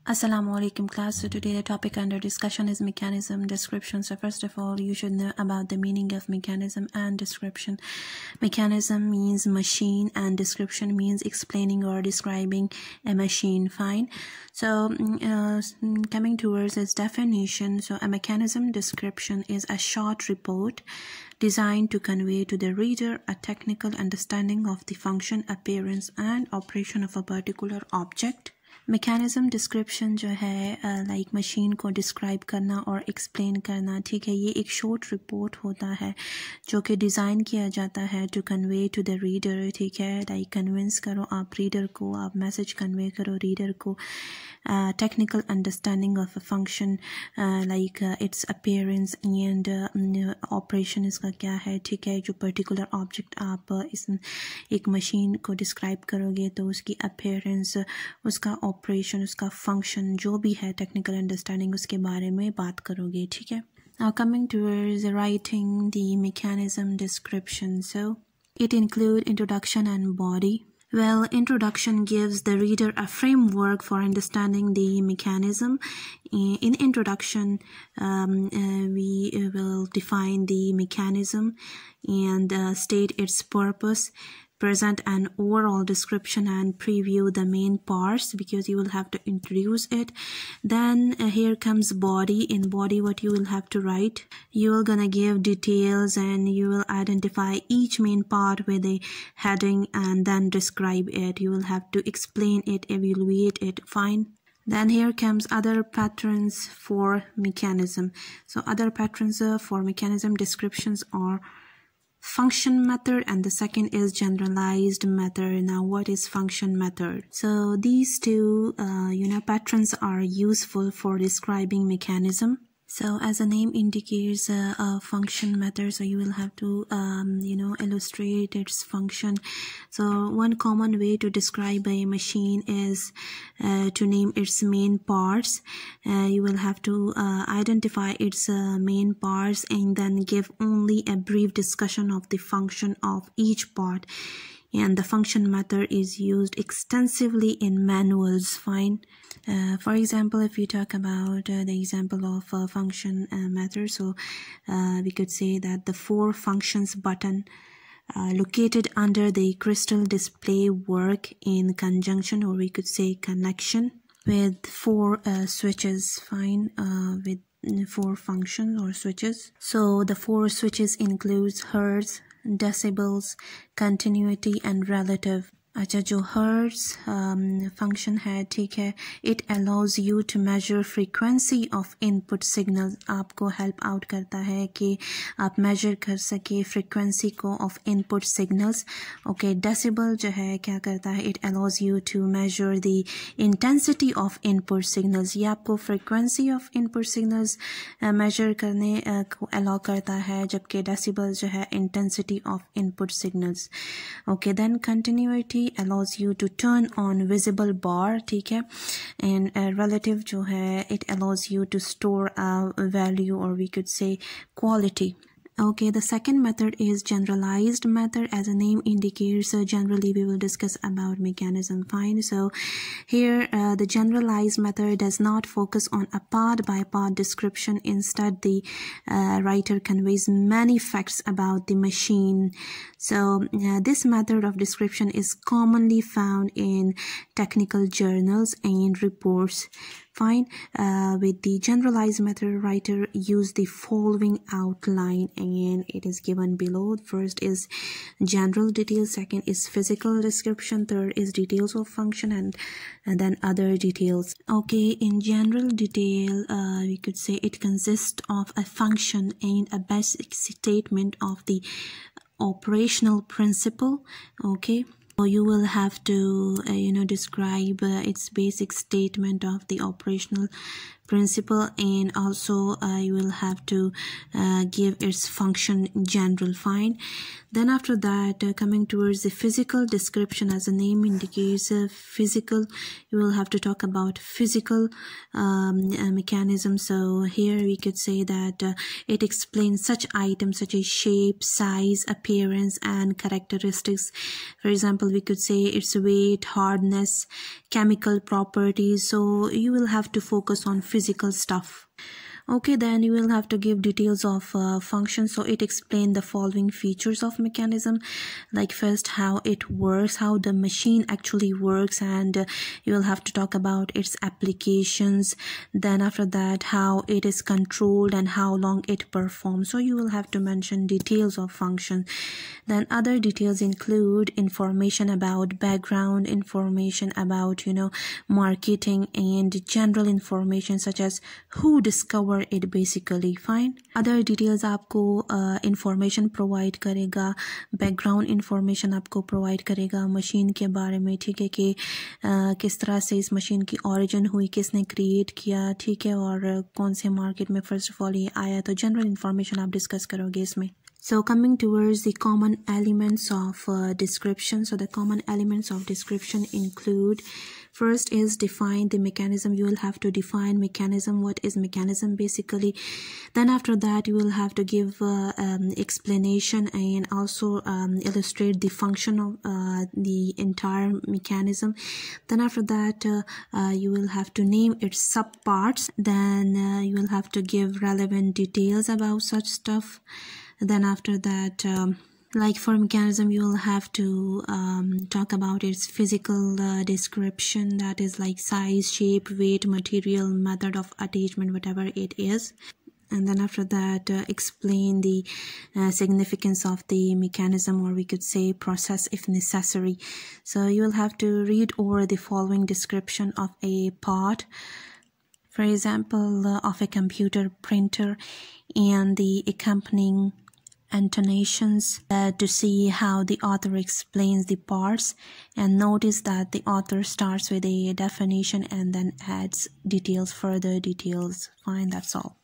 Assalamu alaikum class. So today the topic under discussion is mechanism description. So first of all, you should know about the meaning of mechanism and description. Mechanism means machine and description means explaining or describing a machine. Fine. So coming towards its definition, so a mechanism description is a short report designed to convey to the reader a technical understanding of the function, appearance and operation of a particular object. Mechanism description जो है like machine को describe करना और explain करना, ठीक है, ये एक शॉर्ट रिपोर्ट होता है जो कि डिज़ाइन किया जाता है to convey to the reader, ठीक है, लाइक कन्विंस करो आप रीडर को, आप मैसेज कन्वे करो रीडर को, technical understanding of a function like its appearance and operation इसका क्या है, ठीक है, जो पर्टिकुलर ऑब्जेक्ट आप इस एक मशीन को डिस्क्राइब करोगे तो उसकी अपीयरेंस, उसका ऑपरेशन, उसका फंक्शन जो भी है, टेक्निकल अंडरस्टैंडिंग उसके बारे में बात करोगे, ठीक है. Now coming towards writing the mechanism description, so it include introduction and body. Well, introduction gives the reader a framework for understanding the mechanism. In introduction, we will define the mechanism and state its purpose, present an overall description and preview the main parts because you will have to introduce it. Then here comes body. In body, what you will have to write, you are gonna give details and you will identify each main part with a heading and then describe it. You will have to explain it, evaluate it. Fine. Then here comes other patterns for mechanism. So other patterns for mechanism descriptions are function method and the second is generalized method. Now what is function method? So these two patterns are useful for describing mechanism. So as the name indicates, a function method, so you will have to illustrate its function. So one common way to describe a machine is to name its main parts. You will have to identify its main parts and then give only a brief discussion of the function of each part. And the function method is used extensively in manuals. Fine. For example, if you talk about the example of function method, so we could say that the 4 functions button located under the crystal display work in conjunction, or we could say connection, with 4 switches. Fine. With 4 functions or switches. So the 4 switches includes hertz, decibels, continuity and relative. अच्छा, जो hertz function है, ठीक है, it allows you to measure frequency of input signals. आपको help out करता है कि आप measure कर सके frequency को of input signals. Okay, decibel जो है क्या करता है, it allows you to measure the intensity of input signals. ये आपको frequency of input signals measure करने को allow करता है, जबकि decibel जो है intensity of input signals. Okay, then continuity allows you to turn on visible bar, ठीक है, and relative जो है it allows you to store a value, or we could say quality. Okay, the second method is generalized method. As the name indicates, generally we will discuss about mechanism. Fine. So here the generalized method does not focus on a part by part description. Instead, the writer conveys many facts about the machine. So this method of description is commonly found in technical journals and reports. Fine. With the generalized method, writer use the following outline and it is given below. First is general details, second is physical description, third is details of function, and then other details. Okay, in general detail, we could say it consists of a function and a basic statement of the operational principle. Okay. So you will have to describe its basic statement of the operational principle, and also you will have to give its function general. Fine. Then after that, coming towards the physical description, as the name indicates, physical, you will have to talk about physical mechanism. So here we could say that it explains such items such as shape, size, appearance and characteristics. For example, example, we could say its weight, hardness, chemical properties. So you will have to focus on physical stuff. Okay, then you will have to give details of function. So it explains the following features of mechanism, like first how it works, how the machine actually works, and you will have to talk about its applications. Then after that, how it is controlled and how long it performs. So you will have to mention details of function. Then other details include information about background, information about marketing, and general information such as who discovered it basically. Fine. Other details आपको information provide करेगा, background information आपको provide करेगा machine के बारे में, ठीक है, कि किस तरह से इस machine की origin हुई, किसने create किया, ठीक है, और कौन से market में first of all ये आया. तो general information आप discuss करोगे इसमें. So coming towards the common elements of description. So the common elements of description include, first is define the mechanism. You will have to define mechanism. What is mechanism basically? Then after that, you will have to give explanation and also illustrate the function of the entire mechanism. Then after that, you will have to name its subparts. Then you will have to give relevant details about such stuff. Then after that, like for mechanism, you will have to talk about its physical description, that is like size, shape, weight, material, method of attachment, whatever it is. And then after that, explain the significance of the mechanism, or we could say process if necessary. So you will have to read over the following description of a part. For example, of a computer printer and the accompanying annotations to see how the author explains the parts, and notice that the author starts with a definition and then adds details, further details. Fine, that's all.